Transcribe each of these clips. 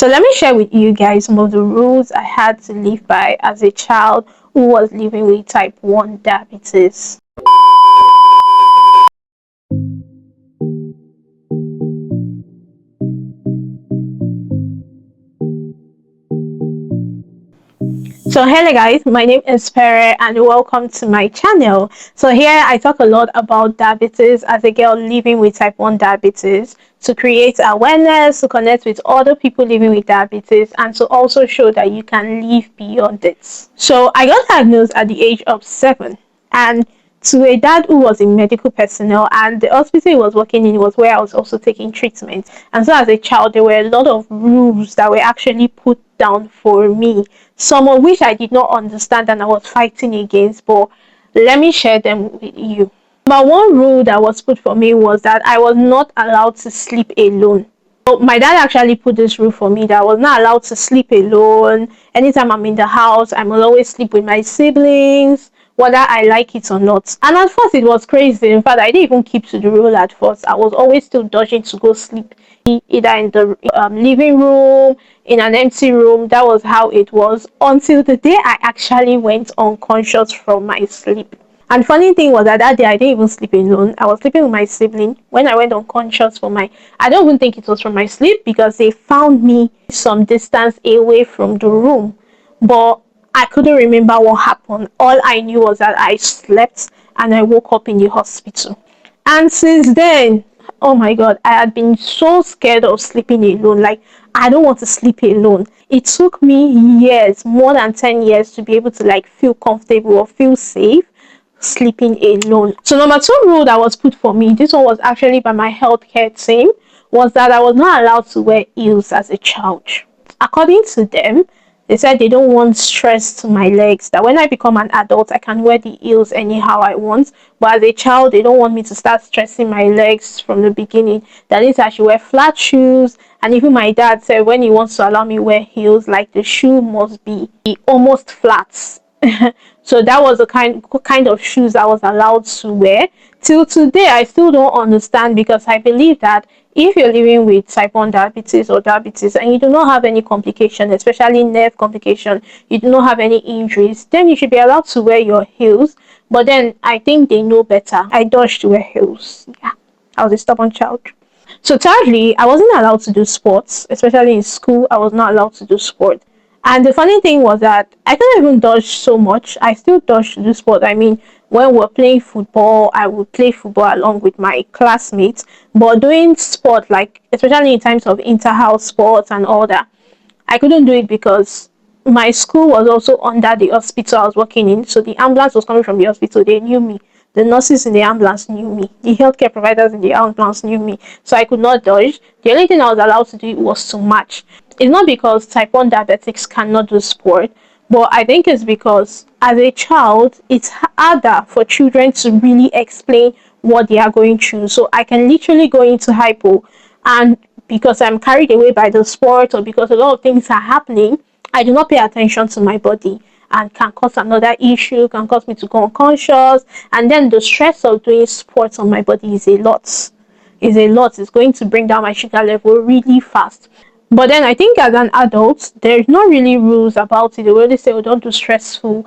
So let me share with you guys some of the rules I had to live by as a child who was living with type 1 diabetes. So hello guys, my name is Pere and welcome to my channel. So here I talk a lot about diabetes as a girl living with type 1 diabetes, to create awareness, to connect with other people living with diabetes, and to also show that you can live beyond it. So I got diagnosed at the age of 7, and to a dad who was in medical personnel, and the hospital he was working in was where I was also taking treatment. And so as a child, there were a lot of rules that were actually put down for me, some of which I did not understand and I was fighting against, but let me share them with you. Number one rule that was put for me was that I was not allowed to sleep alone. So my dad actually put this rule for me that I was not allowed to sleep alone. Anytime I'm in the house, I must always sleep with my siblings, whether I like it or not. And at first it was crazy. In fact, I didn't even keep to the rule at first. I was always still dodging to go sleep either in the living room, in an empty room. That was how it was until the day I actually went unconscious from my sleep. And funny thing was that day I didn't even sleep alone. I was sleeping with my sibling when I went unconscious for my. I don't even think it was from my sleep because they found me some distance away from the room, but I couldn't remember what happened. All I knew was that I slept and I woke up in the hospital. And since then, oh my god, I had been so scared of sleeping alone. Like, I don't want to sleep alone. It took me years, more than 10 years, to be able to like feel comfortable or feel safe sleeping alone. So number two rule that was put for me, this one was actually by my healthcare team, was that I was not allowed to wear heels as a child. According to them, they said they don't want stress to my legs, that when I become an adult I can wear the heels anyhow I want, but as a child they don't want me to start stressing my legs from the beginning. That is, I should wear flat shoes. And even my dad said when he wants to allow me wear heels, like the shoe must be almost flat. So that was the kind of shoes I was allowed to wear. Till today I still don't understand, because I believe that if you're living with type 1 diabetes or diabetes and you do not have any complication, especially nerve complication, you do not have any injuries, then you should be allowed to wear your heels. But then I think they know better. I dodged to wear heels. Yeah, I was a stubborn child. So thirdly, I wasn't allowed to do sports, especially in school. I was not allowed to do sport. And the funny thing was that I couldn't even dodge so much. I still dodged to do sport. I mean, when we're playing football, I would play football along with my classmates. But doing sport, like especially in times of inter-house sports and all that, I couldn't do it because my school was also under the hospital I was working in. So the ambulance was coming from the hospital. They knew me. The nurses in the ambulance knew me. The healthcare providers in the ambulance knew me. So I could not dodge. The only thing I was allowed to do was to match. It's not because type 1 diabetics cannot do sport, but I think it's because as a child, it's harder for children to really explain what they are going through. So I can literally go into hypo, and because I'm carried away by the sport or because a lot of things are happening, I do not pay attention to my body, and can cause another issue, can cause me to go unconscious. And then the stress of doing sports on my body is a lot. It's going to bring down my sugar level really fast. But then I think as an adult, there's not really rules about it. They really say, oh, don't do stressful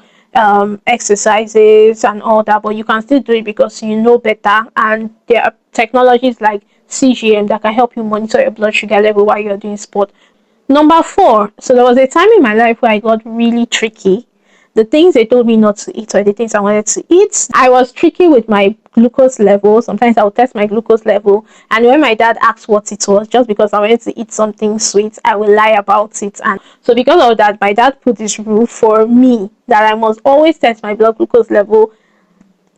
exercises and all that, but you can still do it because you know better. And there are technologies like CGM that can help you monitor your blood sugar level while you're doing sport. Number four, so there was a time in my life where I got really tricky. The things they told me not to eat or the things I wanted to eat. I was tricky with my glucose level. Sometimes I would test my glucose level, and when my dad asked what it was, just because I wanted to eat something sweet, I will lie about it. And so because of that, my dad put this rule for me that I must always test my blood glucose level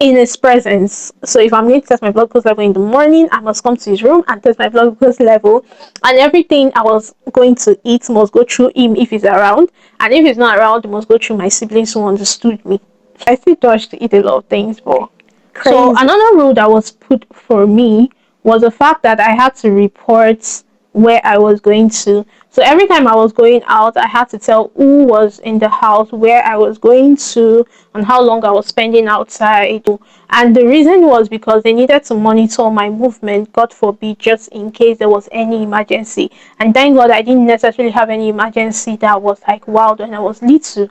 in his presence. So if I'm going to test my blood glucose level in the morning, I must come to his room and test my blood glucose level. And everything I was going to eat must go through him if he's around. And if he's not around, it must go through my siblings who understood me. I still dodge to eat a lot of things, but crazy. So another rule that was put for me was the fact that I had to report where I was going to. So every time I was going out, I had to tell who was in the house, where I was going to, and how long I was spending outside. And the reason was because they needed to monitor my movement, God forbid, just in case there was any emergency. And thank God I didn't necessarily have any emergency that was like wild when I was little,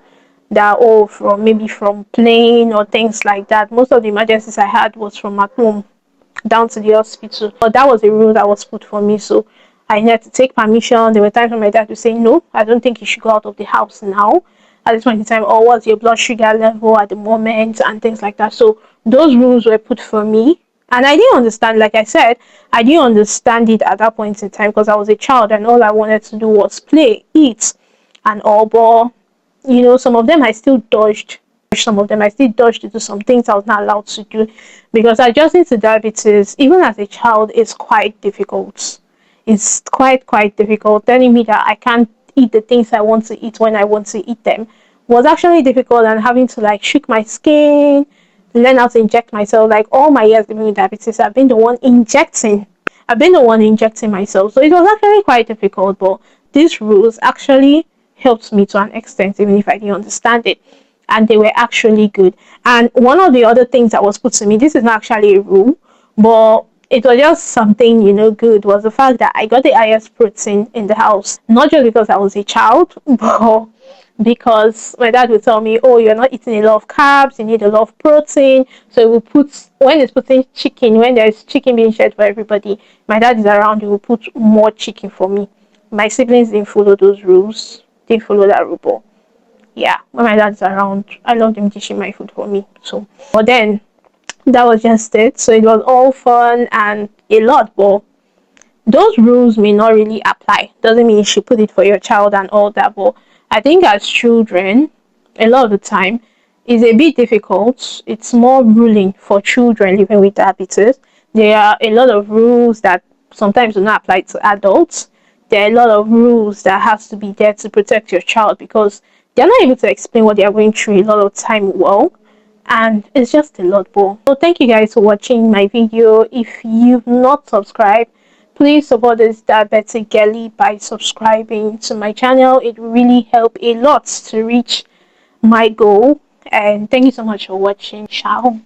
that from maybe from plane or things like that. Most of the emergencies I had was from at home down to the hospital. But that was a rule that was put for me. So I had to take permission. There were times when my dad would say, no, I don't think you should go out of the house now. At this point in time, or what's your blood sugar level at the moment, and things like that. So those rules were put for me. And I didn't understand, like I said, I didn't understand it at that point in time because I was a child and all I wanted to do was play, eat, and all. But, some of them I still dodged. Some of them I still dodged to do some things I was not allowed to do because adjusting to diabetes, even as a child, is quite difficult. It's quite difficult. Telling me that I can't eat the things I want to eat when I want to eat them was actually difficult, and having to like shook my skin, learn how to inject myself. Like all my years living with diabetes, I've been the one injecting. I've been the one injecting myself. So it was actually quite difficult, but these rules actually helped me to an extent, even if I didn't understand it. And they were actually good. And one of the other things that was put to me, this is not actually a rule, but it was just something, good, was the fact that I got the highest protein in the house. Not just because I was a child, but because my dad would tell me, oh, you're not eating a lot of carbs, you need a lot of protein. So it will put, when it's putting chicken, when there's chicken being shared for everybody, my dad is around, he will put more chicken for me. My siblings didn't follow those rules, didn't follow that rule. But yeah, when my dad's around, I love him dishing my food for me. So, but then that was just it. So it was all fun and a lot, but those rules may not really apply. Doesn't mean you should put it for your child and all that. But I think as children, a lot of the time, is a bit difficult. It's more ruling for children living with diabetes. There are a lot of rules that sometimes do not apply to adults. There are a lot of rules that has to be there to protect your child because they're not able to explain what they are going through a lot of time well, and it's just a lot more. So thank you guys for watching my video. If you've not subscribed, please support this diabetic girly by subscribing to my channel. It really helps a lot to reach my goal. And thank you so much for watching. Ciao.